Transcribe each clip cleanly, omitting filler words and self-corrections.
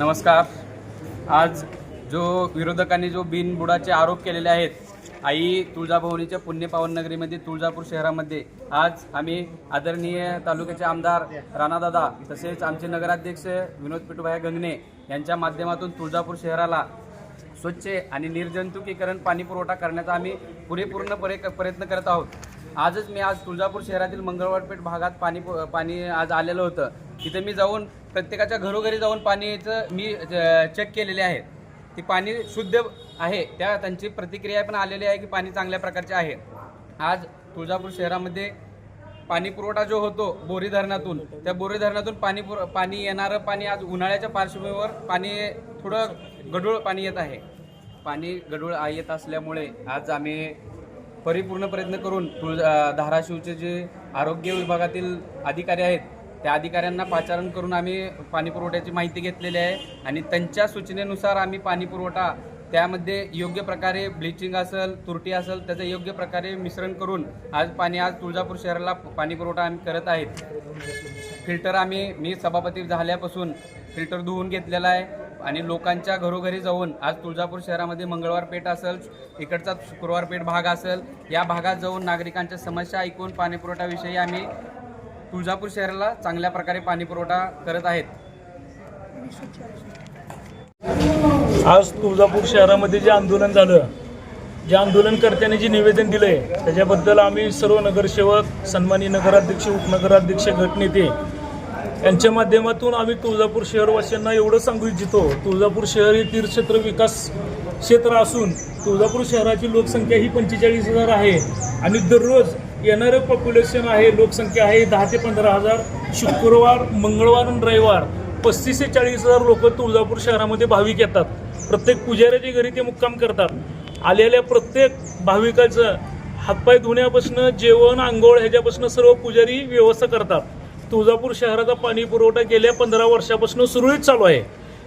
नमस्कार। आज जो विरोधकांनी जो बिनबुडाचे आरोप केलेले आहेत आई तुळजाभवानीच्या पुण्यपावन नगरीमध्ये तुळजापूर शहरामध्ये, आज आम्ही आदरणीय तालुक्याचे आमदार राणादादा तसेच आमचे नगराध्यक्ष विनोद पिटूभाई गंगणे यांच्या माध्यमातून तुळजापूर शहराला स्वच्छ आणि निर्जंतुकीकरण पाणी पुरवठा करण्याचा आम्ही पूर्णपणे प्रयत्न करत आहोत। आज तुळजापूर शहरातील मंगळवारपेठ भागात पाणी आज आलेलं होतं। तिथे मी जाऊन प्रत्येकाच्या घरोघरी जाऊन पाणीचं मी चेक केलेले आहे। ती पाणी शुद्ध आहे, त्यांची प्रतिक्रिया पण आलेली आहे की पाणी चांगल्या प्रकारचे आहे। आज तुळजापूर शहरामध्ये पाणी पुरवठा जो होतो बोरी धरणातून, त्या बोरी धरणातून पाणी येणारं पाणी आज उन्हाळ्याच्या पार्श्वभूमीवर पाणी थोडं गढूळ पाणी येत आहे। पाणी गढूळ येत असल्यामुळे आज आम्ही परिपूर्ण प्रयत्न करून धाराशिवचे जे आरोग्य विभागातील अधिकारी आहेत त्या अधिकाऱ्यांना पाचारण करून आम्ही पाणी पुरवठ्याची माहिती घेतलेली आहे आणि त्यांच्या सूचनेनुसार आम्ही पाणी पुरवठा त्यामध्ये योग्य प्रकारे ब्लिचिंग असेल, तुरटी असेल, त्याचं योग्य प्रकारे मिश्रण करून आज तुळजापूर शहराला पाणी पुरवठा आम्ही करत आहेत। फिल्टर मी सभापती झाल्यापासून फिल्टर धुवून घेतलेला आहे आणि लोकांच्या घरोघरी जाऊन आज तुळजापूर शहरामध्ये मंगळवार पेठ असेल, इकडचा शुक्रवार पेठ भाग असेल, या भागात जाऊन नागरिकांच्या समस्या ऐकून पाणी पुरवठ्याविषयी आम्ही तुळजापूर शहराला चांगल्या प्रकारे पाणी पुरवठा करत आहेत। आज तुळजापूर शहरामध्ये जे आंदोलन झालं, ज्या आंदोलनकर्त्यांनी जे निवेदन दिलं आहे त्याच्याबद्दल आम्ही सर्व नगरसेवक, सन्माननीय नगराध्यक्ष, उपनगराध्यक्ष, गटनेते यांच्या माध्यमातून आम्ही तुळजापूर शहरवासियांना एवढं सांगू इच्छितो, तुळजापूर शहर हे तीर्थक्षेत्र विकास क्षेत्र असून तुळजापूर शहराची लोकसंख्या ही 45,000 आहे आणि दररोज येणारं पॉप्युलेशन आहे, लोकसंख्या आहे 10 ते 15,000। शुक्रवार, मंगळवार आणि रविवार 35 ते 40,000 लोक तुळजापूर शहरामध्ये भाविक येतात। प्रत्येक पुजाऱ्याच्या घरी ते मुक्काम करतात। आलेल्या प्रत्येक भाविकाचं हातपाय धुण्यापासून जेवण, आंघोळ ह्याच्यापासून सर्व पुजारी व्यवस्था करतात। तुळजापूर शहराचा पाणी पुरवठा गेल्या 15 वर्षापासून सुरळीत चालू आहे।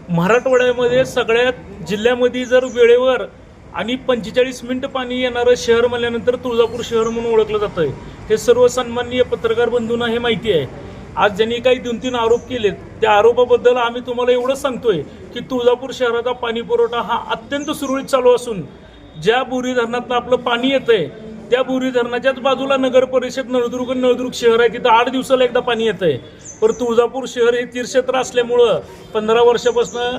मराठवाड्यामध्ये सगळ्यात जिल्ह्यामध्ये जर वेळेवर आणि 45 मिनिटं पाणी येणारं शहर म्हणल्यानंतर तुळजापूर शहर म्हणून ओळखलं जातं आहे। हे सर्व सन्माननीय पत्रकार बंधूंना हे माहिती आहे। आज ज्यांनी काही 2-3 आरोप केलेत त्या आरोपाबद्दल आम्ही तुम्हाला एवढं सांगतोय की तुळजापूर शहराचा पाणी पुरवठा हा अत्यंत सुरळीत चालू असून ज्या बोरी धरणातनं आपलं पाणी येतंय त्या बोरी धरणाच्याच बाजूला नगर परिषद नळदुर्ग शहर आहे, तिथं 8 दिवसाला एकदा पाणी येतंय। पण तुळजापूर शहर हे तीर्थक्षेत्र असल्यामुळं 15 वर्षापासून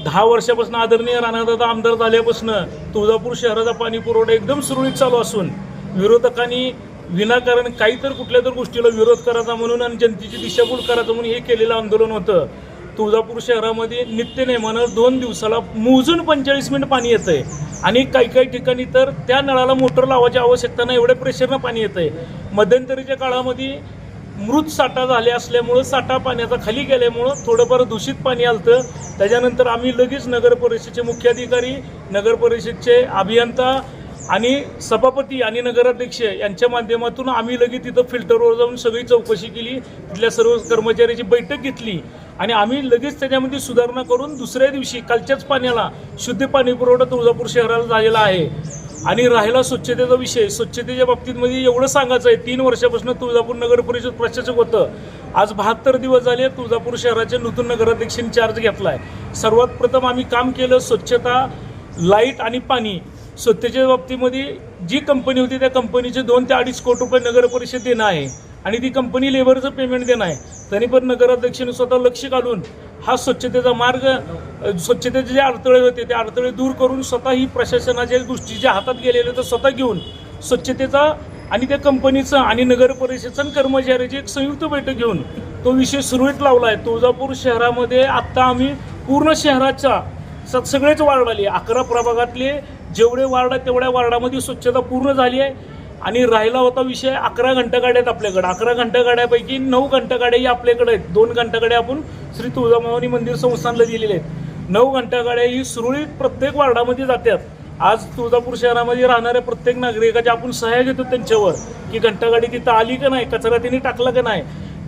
10 वर्षापासून आदरणीय राणादादा आमदार झाल्यापासून तुळजापूर शहराचा पाणी पुरवठा एकदम सुरळीत चालू असून विरोधकांनी विनाकारण काहीतरी कुठल्या तर गोष्टीला विरोध करायचा म्हणून आणि जनतेची दिशाभूल करायचं म्हणून हे केलेलं आंदोलन होतं। तुळजापूर शहरामध्ये नित्य नेमानं 2 दिवसाला मोजून 45 मिनिट पाणी येतंय आणि काही ठिकाणी तर त्या नळाला मोटर लावायची आवश्यकता नाही, एवढ्या प्रेशरनं पाणी येतंय। मध्यंतरीच्या काळामध्ये मृत साठा झाले असल्यामुळं साठा पाण्याचा खाली गेल्यामुळं थोडंफार दूषित पाणी आलं। त्याच्यानंतर आम्ही लगेच नगर परिषदेचे मुख्याधिकारी, नगर परिषदेचे अभियंता आणि सभापती आणि नगराध्यक्ष यांच्या माध्यमातून आम्ही लगेच तिथं फिल्टरवर जाऊन सगळी चौकशी केली, तिथल्या सर्व कर्मचाऱ्याची बैठक घेतली आणि आम्ही लगेच त्याच्यामध्ये सुधारणा करून दुसऱ्या दिवशी कालच्याच पाण्याला शुद्ध पाणी पुरवठा तुळजापूर शहराला झालेला आहे। आणि राहिला स्वच्छतेचा विषय, स्वच्छतेच्या बाबतीमध्ये एवढं सांगायचं आहे, 3 वर्षापासून तुळजापूर नगर परिषद प्रशासक होतं। आज 72 दिवस झाले तुळजापूर शहराचे नूतन नगराध्यक्षांनी चार्ज घेतला आहे। सर्वात प्रथम आम्ही काम केलं स्वच्छता, लाईट आणि पाणी। स्वच्छतेच्या बाबतीमध्ये जी कंपनी होती त्या कंपनीचे 2 ते 2.5 कोटी रुपये नगर परिषद देणं आहे आणि ती कंपनी लेबरचं पेमेंट देणं आहे। तरी पण नगराध्यक्षांनी स्वतः लक्ष घालून हा स्वच्छतेचा मार्ग, स्वच्छतेचे जे अडथळे होते ते अडथळे दूर करून स्वतः ही प्रशासनाच्या गोष्टी ज्या हातात गेलेल्या तर स्वतः घेऊन स्वच्छतेचा आणि त्या कंपनीचं आणि नगर परिषदेचं कर्मचाऱ्याची एक संयुक्त बैठक घेऊन तो विषय सुरळीत लावला आहे। तुळजापूर शहरामध्ये आत्ता आम्ही पूर्ण शहराच्या सगळेच वार्ड आले, 11 प्रभागातले जेवढे वार्ड आहेत तेवढ्या वार्डामध्ये स्वच्छता पूर्ण झाली आहे आणि राहिला होता विषय 11 घंटागाड्या आहेत आपल्याकडे। 11 घंटागाड्यापैकी 9 घंटागाड्याही आपल्याकडे आहेत। 2 घंटागाड्या आपण श्री तुळजाभवानी मंदिर संस्थानला दिलेल्या आहेत। 9 घंटागाड्या ही सुरळीत प्रत्येक वार्डामध्ये जातात। आज तुळजापूर शहरामध्ये राहणाऱ्या प्रत्येक नागरिकाच्या आपण सहाय्य घेतो त्यांच्यावर की घंटागाडी तिथं आली का नाही, कचरा त्यांनी टाकला का नाही।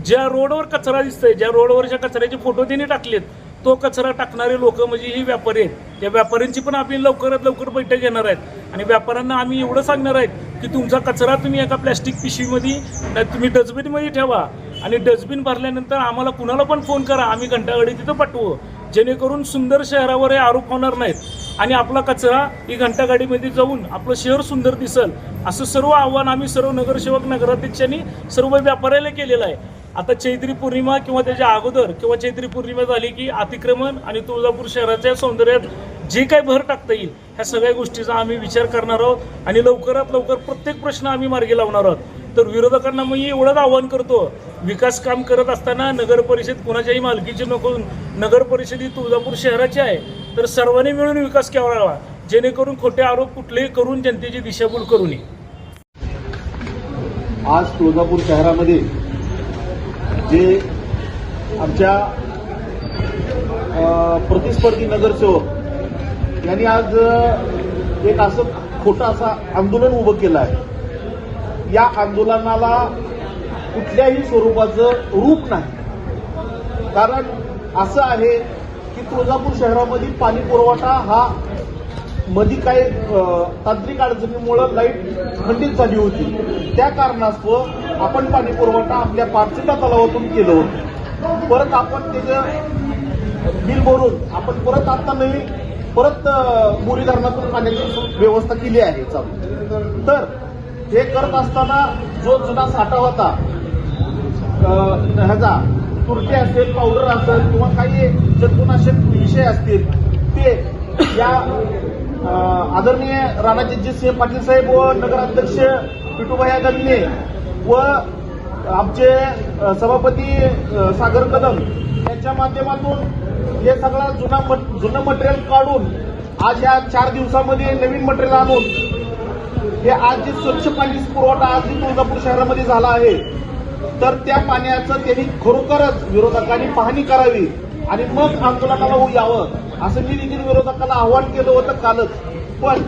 ज्या रोडवर कचरा दिसतंय, ज्या रोडवरच्या कचऱ्याचे फोटो त्यांनी टाकलेत, तो कचरा टाकणारे लोक म्हणजे ही व्यापारी आहेत। त्या व्यापाऱ्यांची पण आपली लवकरात लवकर बैठक घेणार आहेत आणि व्यापाऱ्यांना आम्ही एवढं सांगणार आहेत की तुमचा कचरा तुम्ही एका प्लॅस्टिक पिशवीमध्ये तुम्ही डस्टबिनमध्ये ठेवा आणि डस्टबिन भरल्यानंतर आम्हाला कुणाला पण फोन करा, आम्ही घंटागाडी तिथं पाठवू। जेणेकरून सुंदर शहरावर हे आरोप होणार नाहीत आणि आपला कचरा ही घंटागाडीमध्ये जाऊन आपलं शहर सुंदर दिसल असं सर्व आव्हान आम्ही सर्व नगरसेवक नगराध्यक्षांनी सर्व व्यापाऱ्याला केलेलं आहे. आता चैत्री पौर्णिमा किंवा त्याच्या अगोदर किंवा चैत्री पौर्णिमा झाली की अतिक्रमण आणि तुळजापूर शहराच्या सौंदर्यात जे काही भर टाकता येईल ह्या सगळ्या गोष्टीचा आम्ही विचार करणार आहोत आणि लवकरात लवकर प्रत्येक प्रश्न आम्ही मार्गी लावणार आहोत. तर विरोधकांना मी एवढंच आव्हान करतो, विकास काम करत असताना नगर परिषद कुणाच्याही मालकीची नको, नगर परिषद ही तुळजापूर शहराची आहे, तर सर्वांनी मिळून विकास करावा जेणेकरून खोटे आरोप कुठलेही करून जनतेची दिशाभूल करू नये. आज तुळजापूर शहरामध्ये जे आमच्या प्रतिस्पर्धी नगरसेवक यांनी आज एक असं खोटं असं आंदोलन उभं केलं आहे. या आंदोलनाला कुठल्याही स्वरूपाचं रूप नाही. कारण असं आहे की तुळजापूर शहरामध्ये पाणी पुरवठा हा मध्ये काही तांत्रिक अडचणीमुळे लाईट खंडित झाली होती. त्या कारणास्तव आपण पाणी पुरवठा आपल्या पारचिटा तलावातून केलं होतं. परत आपण त्याचं बिल भरून आपण परत आता नवीन मोरी धरणातून पाण्याची व्यवस्था केली आहे चालू. तर हे करत असताना जो जुना साठा होता ह्याचा तुरटी असेल, पावडर असेल किंवा काही जंतुनाशक विषय असतील ते या आदरणीय राणाजितसिंह पाटील साहेब व नगराध्यक्ष पिटूभाई गन्ने व आमचे सभापती सागर कदम यांच्या माध्यमातून हे सगळं जुनं मटेरियल काढून आज या 4 दिवसामध्ये नवीन मटेरियल आणून हे आज जे स्वच्छ पाणी पुरवठा आज तुळजापूर शहरामध्ये झाला आहे, तर त्या पाण्याचं त्यांनी खरोखरच विरोधकांनी पाहणी करावी आणि मग आंदोलनाला यावं असं मी देखील विरोधकांना आव्हान केलं होतं कालच. पण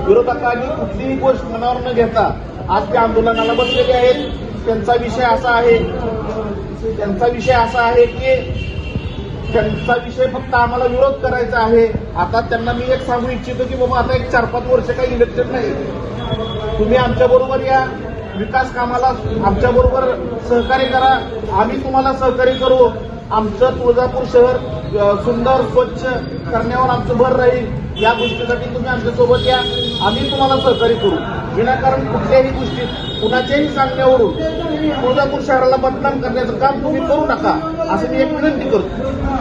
विरोधकांनी कुठलीही गोष्ट मनावर न घेता आज त्या आंदोलनाला बसलेले आहेत. त्यांचा विषय असा आहे की त्यांचा विषय फक्त आम्हाला विरोध करायचा आहे. आता त्यांना मी एक सांगू इच्छितो की बाबा आता एक 4-5 वर्ष काही इलेक्शन नाही, तुम्ही आमच्याबरोबर या विकास कामाला आमच्याबरोबर सहकार्य करा, आम्ही तुम्हाला सहकार्य करू. आमचं तुळजापूर शहर सुंदर स्वच्छ करण्यावर आमचं भर राहील. या गोष्टीसाठी तुम्ही आमच्यासोबत या, आम्ही तुम्हाला सहकार्य करू. विनाकारण कुठल्याही गोष्टीत कुणाच्याही सांगण्यावरून तुळजापूर शहराला बदनाम करण्याचं काम तुम्ही करू नका असं मी एक विनंती करतो.